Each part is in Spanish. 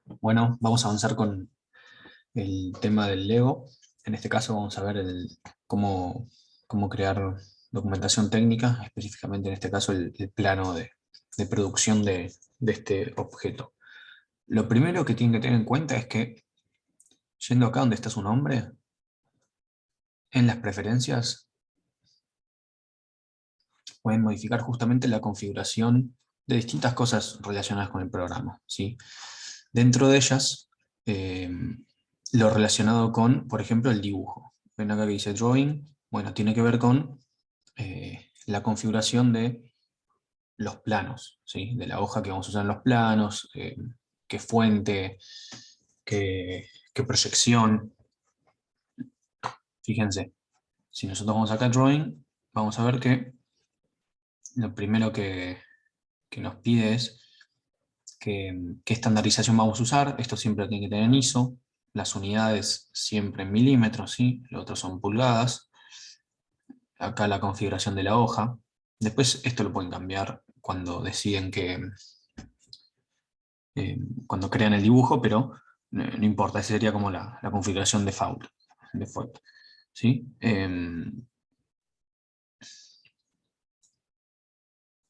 Bueno, vamos a avanzar con el tema del Lego. En este caso vamos a ver cómo crear documentación técnica, específicamente en este caso el plano de producción de este objeto. Lo primero que tienen que tener en cuenta es que, yendo acá donde está su nombre, en las preferencias pueden modificar justamente la configuración de distintas cosas relacionadas con el programa, ¿sí? Dentro de ellas, eh, lo relacionado con, por ejemplo, el dibujo. Ven acá que dice Drawing, bueno, tiene que ver con la configuración de los planos, ¿sí? De la hoja que vamos a usar en los planos, qué fuente, qué proyección. Fíjense, si nosotros vamos acá a Drawing, vamos a ver que lo primero que nos pide es qué estandarización vamos a usar. Esto siempre lo tiene que tener en ISO. Las unidades siempre en milímetros, ¿sí? Lo otro son pulgadas. Acá la configuración de la hoja. Después esto lo pueden cambiar cuando deciden cuando crean el dibujo, pero no importa, esa sería como la configuración default, ¿sí?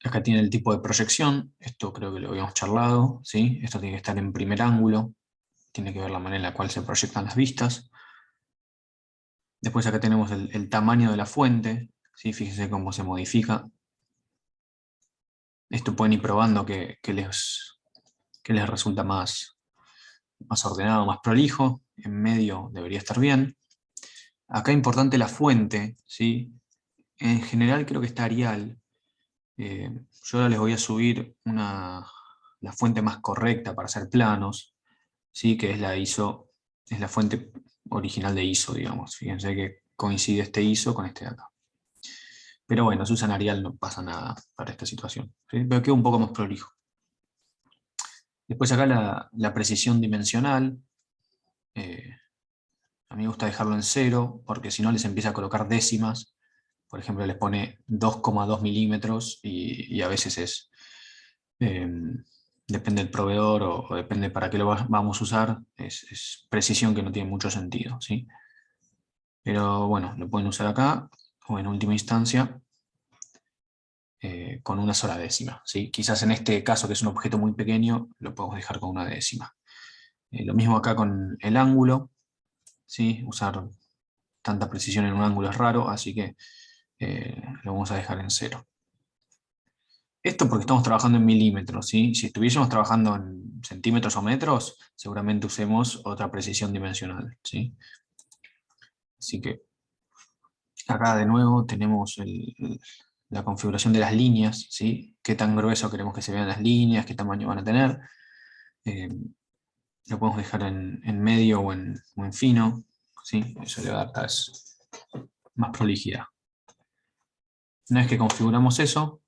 Acá tiene el tipo de proyección, esto creo que lo habíamos charlado, ¿sí? Esto tiene que estar en primer ángulo, tiene que ver la manera en la cual se proyectan las vistas. Después acá tenemos el tamaño de la fuente, ¿sí? Fíjense cómo se modifica. Esto pueden ir probando que les resulta más ordenado, más prolijo. En medio debería estar bien. Acá importante la fuente, ¿sí? En general creo que está Arial. Yo ahora les voy a subir la fuente más correcta para hacer planos, ¿sí? Que es la ISO, es la fuente original de ISO, digamos. Fíjense que coincide este ISO con este de acá. Pero bueno, si usan Arial no pasa nada para esta situación, ¿sí? Pero queda un poco más prolijo. Después acá la precisión dimensional. eh, a mí me gusta dejarlo en 0, porque si no les empieza a colocar décimas. Por ejemplo, les pone 2,2 milímetros y a veces eh, depende del proveedor o depende para qué lo vamos a usar, es precisión que no tiene mucho sentido, ¿sí? Pero bueno, lo pueden usar acá o en última instancia con una sola décima, ¿sí? Quizás en este caso, que es un objeto muy pequeño, lo podemos dejar con una décima. Lo mismo acá con el ángulo, ¿sí? Usar tanta precisión en un ángulo es raro, así que lo vamos a dejar en 0. Esto porque estamos trabajando en milímetros, ¿sí? Si estuviésemos trabajando en centímetros o metros, seguramente usemos otra precisión dimensional, ¿sí? Así que acá de nuevo tenemos la configuración de las líneas, ¿sí? Qué tan grueso queremos que se vean las líneas, qué tamaño van a tener. Eh, lo podemos dejar en medio o en fino, ¿sí? Eso le va a dar más prolijidad. Una vez que configuramos eso,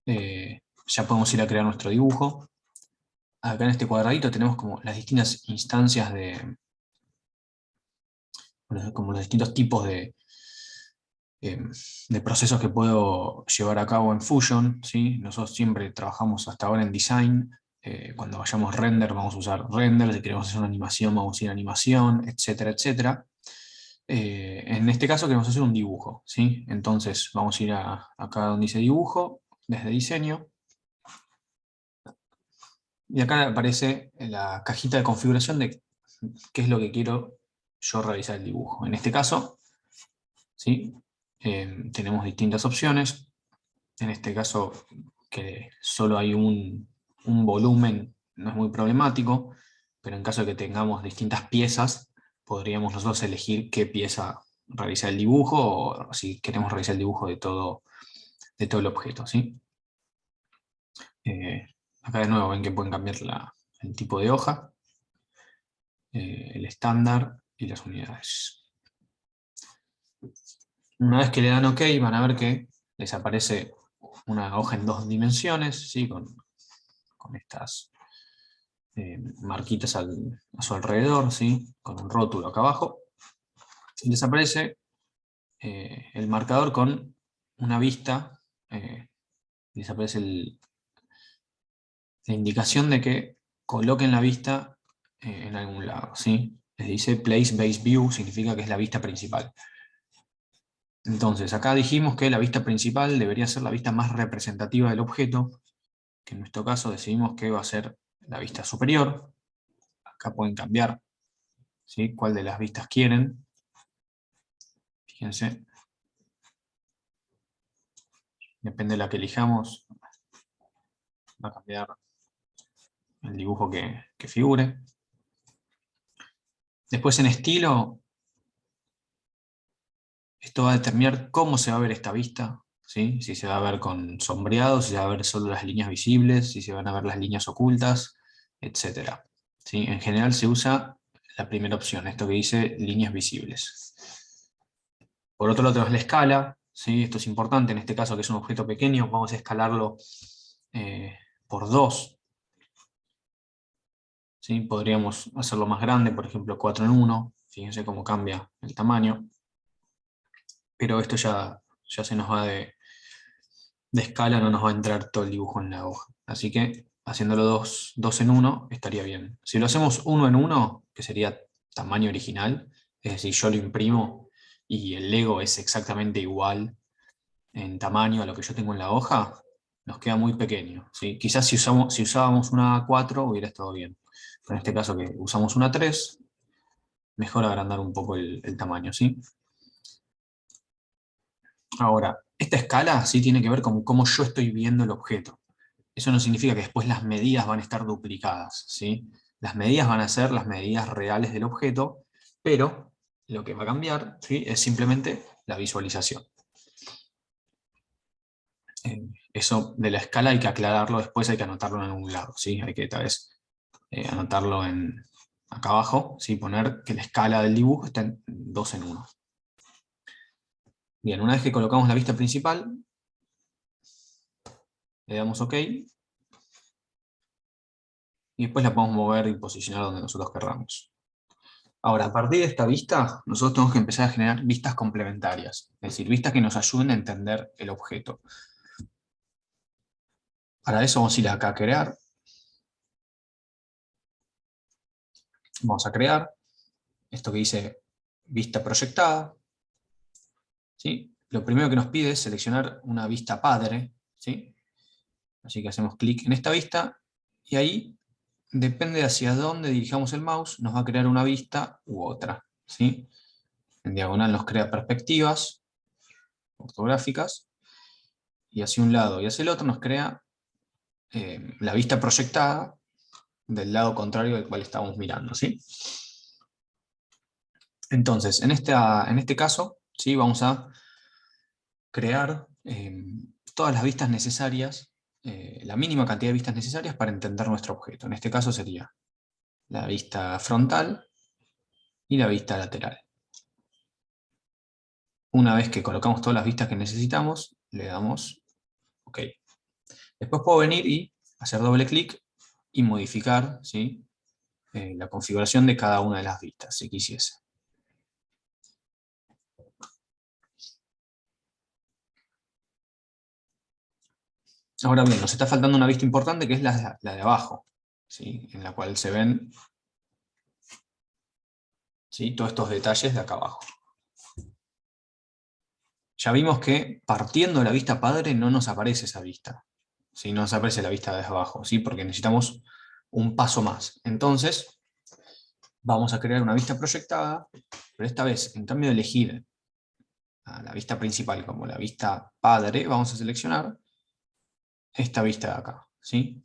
ya podemos ir a crear nuestro dibujo. Acá en este cuadradito tenemos como las distintas instancias como los distintos tipos eh, de procesos que puedo llevar a cabo en Fusion, ¿sí? Nosotros siempre trabajamos hasta ahora en design. Cuando vayamos render vamos a usar render, si queremos hacer una animación vamos a ir a animación, etcétera, etcétera. En este caso queremos hacer un dibujo, ¿sí? Entonces vamos a ir acá donde dice dibujo, desde diseño, y acá aparece la cajita de configuración de qué es lo que quiero yo realizar el dibujo. En este caso, ¿sí? Tenemos distintas opciones. En este caso, que solo hay un volumen, no es muy problemático, pero en caso de que tengamos distintas piezas, podríamos nosotros elegir qué pieza realizar el dibujo o si queremos realizar el dibujo de todo el objeto, ¿sí? Eh, Acá de nuevo ven que pueden cambiar el tipo de hoja, el estándar y las unidades. Una vez que le dan OK, van a ver que les aparece una hoja en 2 dimensiones, ¿sí? Con estas marquitas a su alrededor, ¿sí? Con un rótulo acá abajo. Y les aparece el marcador con una vista, les aparece la indicación de que coloquen la vista en algún lado, ¿sí? Les dice Place Base View, significa que es la vista principal. Entonces, acá dijimos que la vista principal debería ser la vista más representativa del objeto, que en nuestro caso decidimos que va a ser la vista superior. Acá pueden cambiar, ¿sí?, cuál de las vistas quieren. Fíjense. Depende de la que elijamos, va a cambiar el dibujo que figure. Después en estilo, esto va a determinar cómo se va a ver esta vista, ¿sí? Si se va a ver con sombreado, si se va a ver solo las líneas visibles, si se van a ver las líneas ocultas, etc. ¿Sí? En general se usa la primera opción, esto que dice líneas visibles. Por otro lado tenemos la escala, ¿sí? Esto es importante, en este caso que es un objeto pequeño, vamos a escalarlo por 2. ¿Sí? Podríamos hacerlo más grande, por ejemplo 4 en 1, fíjense cómo cambia el tamaño. Pero esto ya se nos va de escala, no nos va a entrar todo el dibujo en la hoja. Así que haciéndolo 2 en 1 estaría bien. Si lo hacemos 1 en 1, que sería tamaño original, es decir, yo lo imprimo y el Lego es exactamente igual en tamaño a lo que yo tengo en la hoja, nos queda muy pequeño, ¿sí? Quizás si usábamos una A4 hubiera estado bien. Pero en este caso que usamos una 3, mejor agrandar un poco el tamaño, ¿sí? Ahora, esta escala sí tiene que ver con cómo yo estoy viendo el objeto. Eso no significa que después las medidas van a estar duplicadas, ¿sí? Las medidas van a ser las medidas reales del objeto, pero lo que va a cambiar, ¿sí?, es simplemente la visualización. Eso de la escala hay que aclararlo después, hay que anotarlo en algún lado, ¿sí? Hay que tal vez anotarlo acá abajo, ¿sí? Poner que la escala del dibujo está en 2 en 1. Bien, una vez que colocamos la vista principal, le damos OK, y después la podemos mover y posicionar donde nosotros querramos. Ahora, a partir de esta vista, nosotros tenemos que empezar a generar vistas complementarias, es decir, vistas que nos ayuden a entender el objeto. Para eso vamos a ir acá a crear. Vamos a crear esto que dice vista proyectada, ¿sí? Lo primero que nos pide es seleccionar una vista padre, ¿sí? Así que hacemos clic en esta vista y ahí, depende hacia dónde dirijamos el mouse, nos va a crear una vista u otra, ¿sí? En diagonal nos crea perspectivas ortográficas y hacia un lado y hacia el otro nos crea la vista proyectada del lado contrario del cual estamos mirando, ¿sí? Entonces, en este caso, ¿sí?, vamos a crear todas las vistas necesarias, la mínima cantidad de vistas necesarias para entender nuestro objeto. En este caso sería la vista frontal y la vista lateral. Una vez que colocamos todas las vistas que necesitamos, le damos OK. Después puedo venir y hacer doble clic y modificar, ¿sí?, la configuración de cada una de las vistas, si quisiese. Ahora bien, nos está faltando una vista importante que es la de abajo, ¿sí?, en la cual se ven, ¿sí?, todos estos detalles de acá abajo. Ya vimos que partiendo de la vista padre no nos aparece esa vista, ¿sí?, no nos aparece la vista de abajo, ¿sí?, porque necesitamos un paso más. Entonces, vamos a crear una vista proyectada, pero esta vez, en cambio de elegir a la vista principal como la vista padre, vamos a seleccionar esta vista de acá, ¿sí?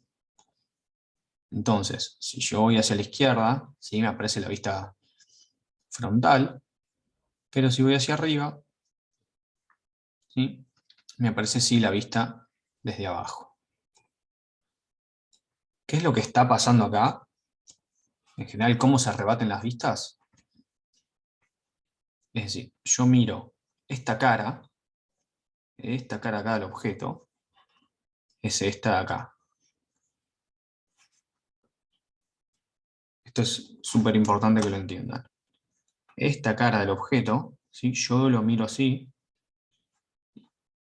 Entonces, si yo voy hacia la izquierda, ¿sí?, me aparece la vista frontal, pero si voy hacia arriba, ¿sí?, me aparece sí la vista desde abajo. ¿Qué es lo que está pasando acá? En general, ¿cómo se rebaten las vistas? Es decir, yo miro esta cara acá del objeto, es esta de acá. Esto es súper importante que lo entiendan. Esta cara del objeto, ¿sí?, yo lo miro así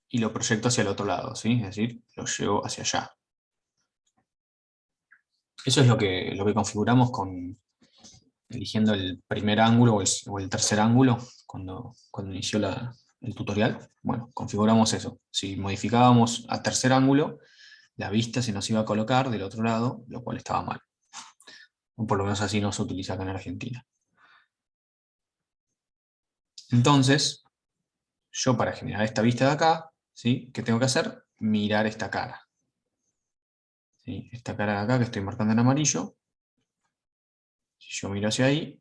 y lo proyecto hacia el otro lado, ¿sí?, es decir, lo llevo hacia allá. Eso es lo que configuramos eligiendo el primer ángulo o el tercer ángulo cuando inició el tutorial. Bueno, configuramos eso. Si modificábamos a tercer ángulo, la vista se nos iba a colocar del otro lado, lo cual estaba mal. O por lo menos así no se utiliza acá en Argentina. Entonces, yo para generar esta vista de acá, ¿sí? ¿Qué tengo que hacer? Mirar esta cara. ¿Sí? Esta cara de acá que estoy marcando en amarillo. Si yo miro hacia ahí,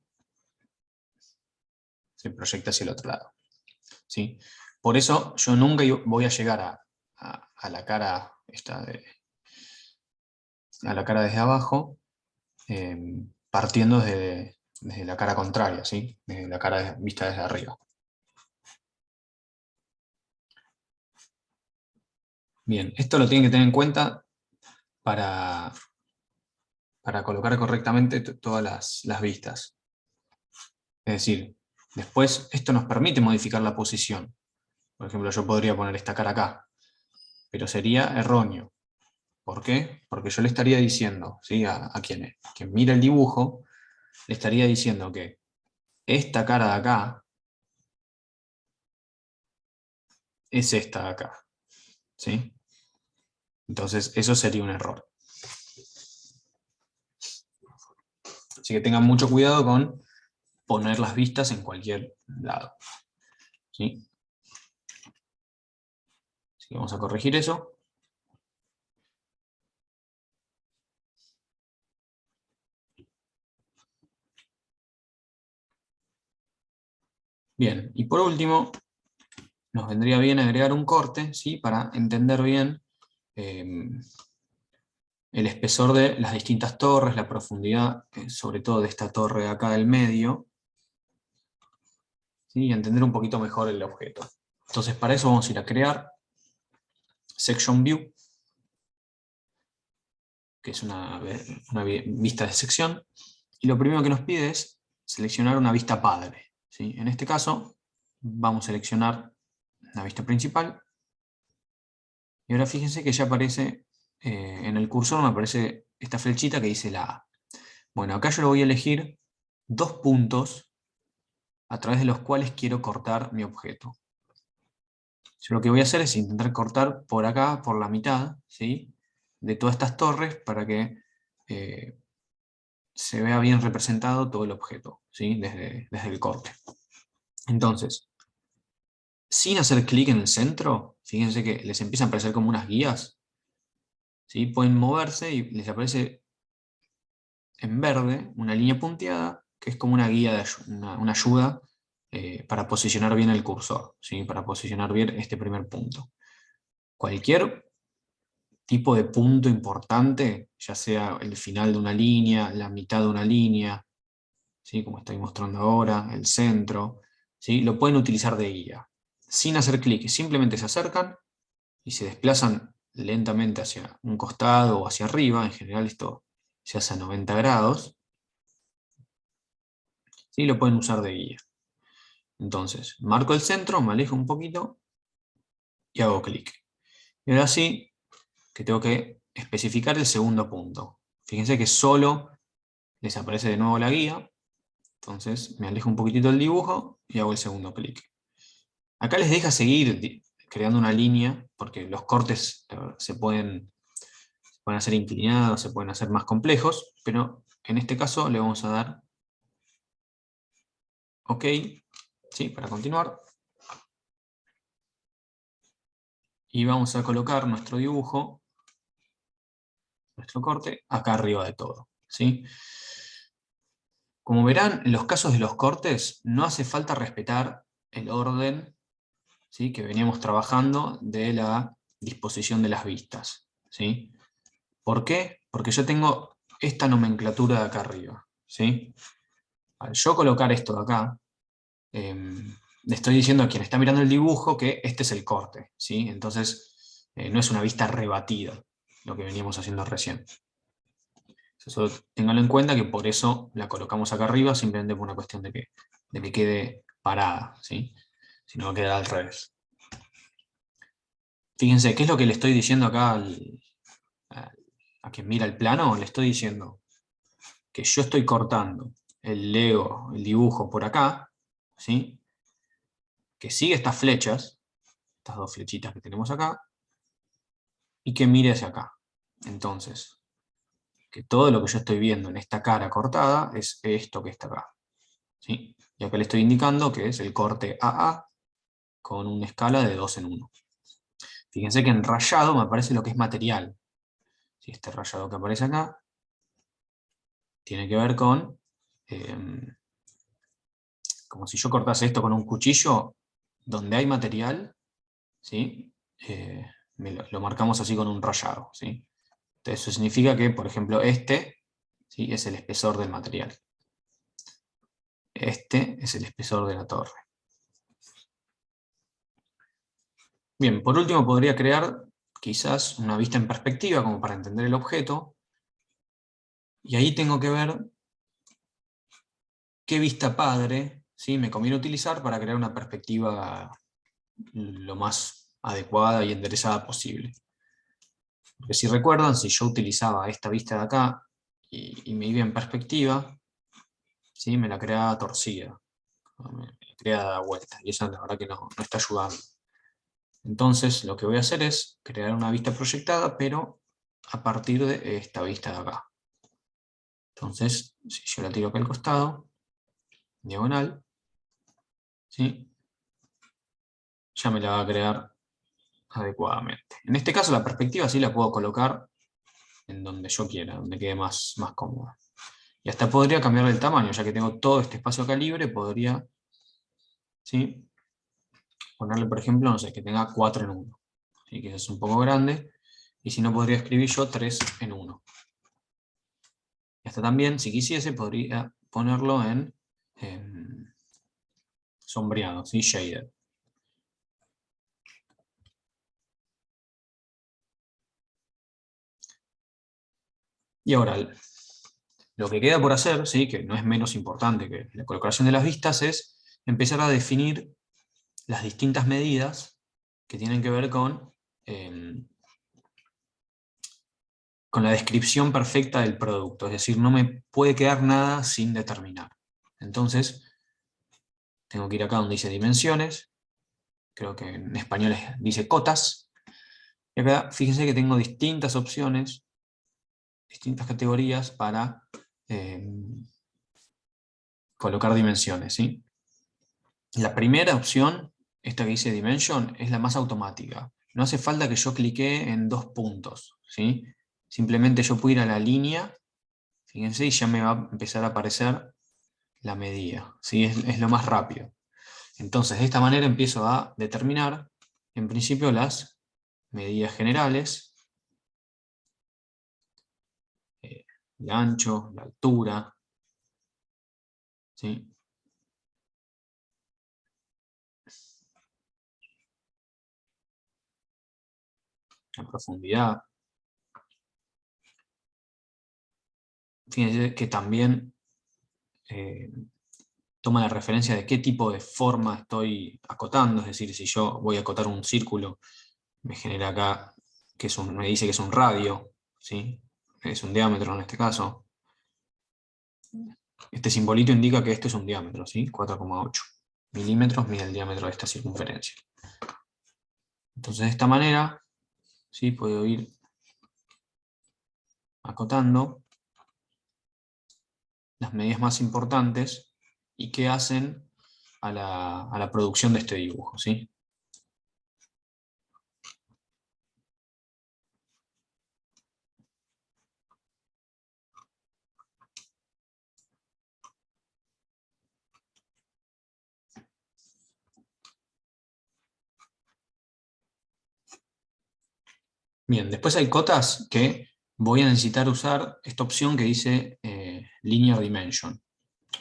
se proyecta hacia el otro lado. ¿Sí? Por eso yo nunca voy a llegar a la cara a la cara desde abajo, partiendo desde la cara contraria, ¿sí? Desde la cara vista desde arriba. Bien, esto lo tienen que tener en cuenta para, para colocar correctamente todas las vistas. Es decir, después esto nos permite modificar la posición. Por ejemplo, yo podría poner esta cara acá, pero sería erróneo. ¿Por qué? Porque yo le estaría diciendo, ¿sí? a quien mira el dibujo, le estaría diciendo que esta cara de acá es esta de acá. ¿Sí? Entonces, eso sería un error. Así que tengan mucho cuidado con poner las vistas en cualquier lado. ¿Sí? Así que vamos a corregir eso. Bien, y por último, nos vendría bien agregar un corte, ¿sí? Para entender bien el espesor de las distintas torres, la profundidad, sobre todo de esta torre de acá del medio, ¿sí? Y entender un poquito mejor el objeto. Entonces, para eso vamos a ir a crear Section View, que es una vista de sección, y lo primero que nos pide es seleccionar una vista padre, ¿sí? En este caso, vamos a seleccionar la vista principal, y ahora fíjense que ya aparece, en el cursor me aparece esta flechita que dice la A. Bueno, acá yo lo voy a elegir dos puntos a través de los cuales quiero cortar mi objeto. Yo lo que voy a hacer es intentar cortar por acá, por la mitad, ¿sí? De todas estas torres para que se vea bien representado todo el objeto, ¿sí? Desde el corte. Entonces, sin hacer clic en el centro, fíjense que les empiezan a aparecer como unas guías, ¿sí? Pueden moverse y les aparece en verde una línea punteada que es como una guía, una ayuda para posicionar bien el cursor, ¿sí? Para posicionar bien este primer punto. Cualquier tipo de punto importante, ya sea el final de una línea, la mitad de una línea, ¿sí? Como estoy mostrando ahora, el centro, ¿sí? Lo pueden utilizar de guía. Sin hacer clic, simplemente se acercan y se desplazan lentamente hacia un costado o hacia arriba. En general esto se hace a 90 grados. ¿Sí? Lo pueden usar de guía. Entonces, marco el centro, me alejo un poquito y hago clic. Y ahora sí, que tengo que especificar el segundo punto. Fíjense que solo les aparece de nuevo la guía. Entonces me alejo un poquitito del dibujo y hago el segundo clic. Acá les deja seguir creando una línea, porque los cortes se pueden hacer inclinados, se pueden hacer más complejos, pero en este caso le vamos a dar OK, ¿sí? Para continuar. Y vamos a colocar nuestro dibujo, nuestro corte, acá arriba de todo, ¿sí? Como verán, en los casos de los cortes no hace falta respetar el orden, ¿sí? Que veníamos trabajando de la disposición de las vistas, ¿sí? ¿Por qué? Porque yo tengo esta nomenclatura de acá arriba, ¿sí? Al yo colocar esto de acá, le estoy diciendo a quien está mirando el dibujo que este es el corte, ¿sí? Entonces, no es una vista rebatida, lo que veníamos haciendo recién. Eso ténganlo en cuenta, que por eso la colocamos acá arriba, simplemente por una cuestión de que quede parada, ¿sí? Si no, queda al revés. Fíjense, ¿qué es lo que le estoy diciendo acá a quien mira el plano, le estoy diciendo que yo estoy cortando el Lego, el dibujo por acá, ¿sí? Que sigue estas flechas, estas dos flechitas que tenemos acá, y que mire hacia acá. Entonces, que todo lo que yo estoy viendo en esta cara cortada es esto que está acá, ¿sí? Y acá le estoy indicando que es el corte AA con una escala de 2 en 1. Fíjense que en rayado me aparece lo que es material. Si este rayado que aparece acá tiene que ver con, como si yo cortase esto con un cuchillo, donde hay material, ¿sí? Lo marcamos así con un rayado, ¿sí? Entonces eso significa que, por ejemplo, este, ¿sí?, es el espesor del material. Este es el espesor de la torre. Bien, por último podría crear quizás una vista en perspectiva como para entender el objeto, y ahí tengo que ver qué vista padre, ¿sí?, me conviene utilizar para crear una perspectiva lo más adecuada y enderezada posible. Porque si recuerdan, si yo utilizaba esta vista de acá y me iba en perspectiva, ¿sí?, me la creaba torcida, me la creaba de vuelta, y eso la verdad que no está ayudando. Entonces lo que voy a hacer es crear una vista proyectada, pero a partir de esta vista de acá. Entonces, si yo la tiro acá al costado, diagonal, ¿sí?, ya me la va a crear adecuadamente. En este caso la perspectiva sí la puedo colocar en donde yo quiera, donde quede más cómoda. Y hasta podría cambiarle el tamaño, ya que tengo todo este espacio acá libre, podría, ¿sí?, ponerle, por ejemplo, no sé, que tenga 4 en 1, ¿sí?, que es un poco grande, y si no podría escribir yo 3 en 1. Y hasta también, si quisiese, podría ponerlo en sombreado, ¿sí?, shaded. Y ahora, lo que queda por hacer, ¿sí?, que no es menos importante que la colocación de las vistas, es empezar a definir las distintas medidas que tienen que ver con la descripción perfecta del producto. Es decir, no me puede quedar nada sin determinar. Entonces, tengo que ir acá donde dice dimensiones, creo que en español dice cotas, y acá fíjense que tengo distintas opciones, distintas categorías para colocar dimensiones, ¿sí? La primera opción, esta que dice Dimension, es la más automática. No hace falta que yo clique en 2 puntos, ¿sí? Simplemente yo puedo ir a la línea, fíjense, y ya me va a empezar a aparecer la medida, ¿sí? Es lo más rápido. Entonces, de esta manera empiezo a determinar, en principio, las medidas generales, el ancho, la altura, ¿sí?, la profundidad. Fíjense que también toma la referencia de qué tipo de forma estoy acotando, es decir, si yo voy a acotar un círculo, me genera acá que me dice que es un radio, ¿sí?, es un diámetro en este caso. Este simbolito indica que esto es un diámetro, ¿sí?, 4,8 milímetros mide el diámetro de esta circunferencia. Entonces de esta manera, ¿sí?, puedo ir acotando las medidas más importantes y qué hacen a la producción de este dibujo, ¿sí? Bien, después hay cotas que voy a necesitar usar esta opción que dice Linear Dimension.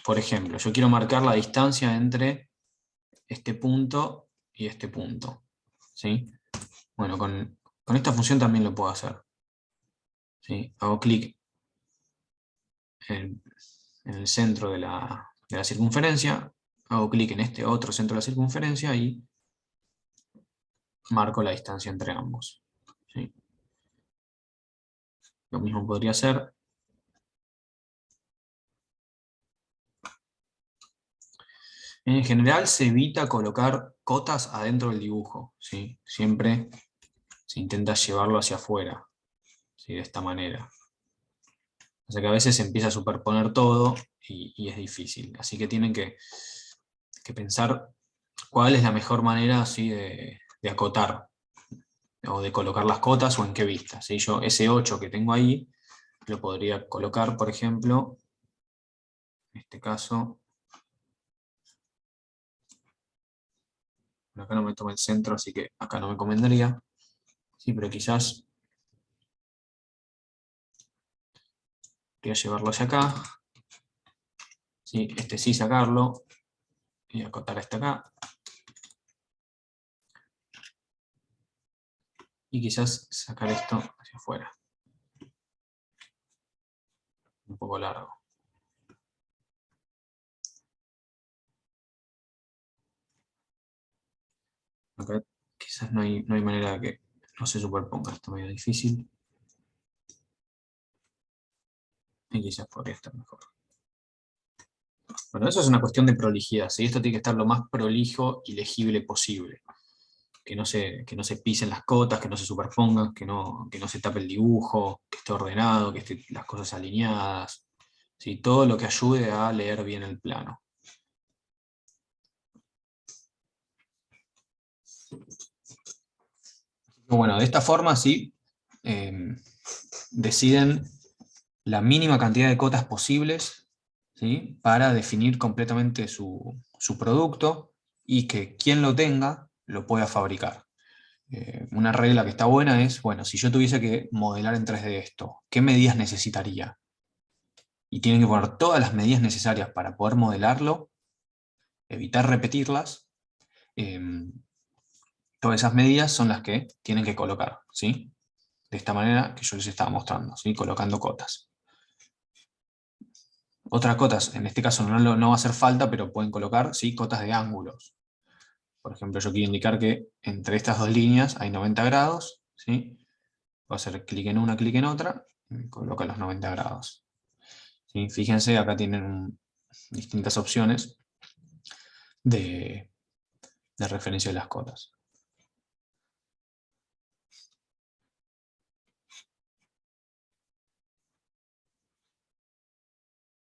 Por ejemplo, yo quiero marcar la distancia entre este punto y este punto, ¿sí? Bueno, con esta función también lo puedo hacer, ¿sí? Hago clic en el centro de la circunferencia, hago clic en este otro centro de la circunferencia y marco la distancia entre ambos, ¿sí? Lo mismo podría ser. En general se evita colocar cotas adentro del dibujo, ¿sí? Siempre se intenta llevarlo hacia afuera, ¿sí? De esta manera. O sea que a veces se empieza a superponer todo y es difícil. Así que tienen que pensar cuál es la mejor manera, ¿sí? de acotar o de colocar las cotas o en qué vista, ¿sí? Yo ese 8 que tengo ahí lo podría colocar, por ejemplo, en este caso, acá no me toma el centro, así que acá no me convendría, sí, pero quizás voy a llevarlo hacia acá, ¿sí? Este sí sacarlo, y acotar este acá, y quizás sacar esto hacia afuera, un poco largo. Acá quizás no hay manera de que no se superponga, esto medio difícil, y quizás podría estar mejor. Bueno, eso es una cuestión de prolijidad, ¿sí? Esto tiene que estar lo más prolijo y legible posible. Que no se pisen las cotas, que no se superpongan, que no se tape el dibujo, que esté ordenado, que estén las cosas alineadas. ¿Sí? Todo lo que ayude a leer bien el plano. Bueno, de esta forma sí deciden la mínima cantidad de cotas posibles, ¿sí? Para definir completamente su producto y que quien lo tenga lo pueda fabricar. Una regla que está buena es, bueno, si yo tuviese que modelar en 3D esto, ¿qué medidas necesitaría? Y tienen que poner todas las medidas necesarias para poder modelarlo, evitar repetirlas. eh, Todas esas medidas son las que tienen que colocar, ¿sí? De esta manera que yo les estaba mostrando, ¿sí? Colocando cotas. Otras cotas, en este caso no va a hacer falta, pero pueden colocar, ¿sí? Cotas de ángulos. Por ejemplo, yo quiero indicar que entre estas dos líneas hay 90 grados, ¿sí? Voy a hacer clic en una, clic en otra, y coloca los 90 grados. ¿Sí? Fíjense, acá tienen distintas opciones de referencia de las cotas.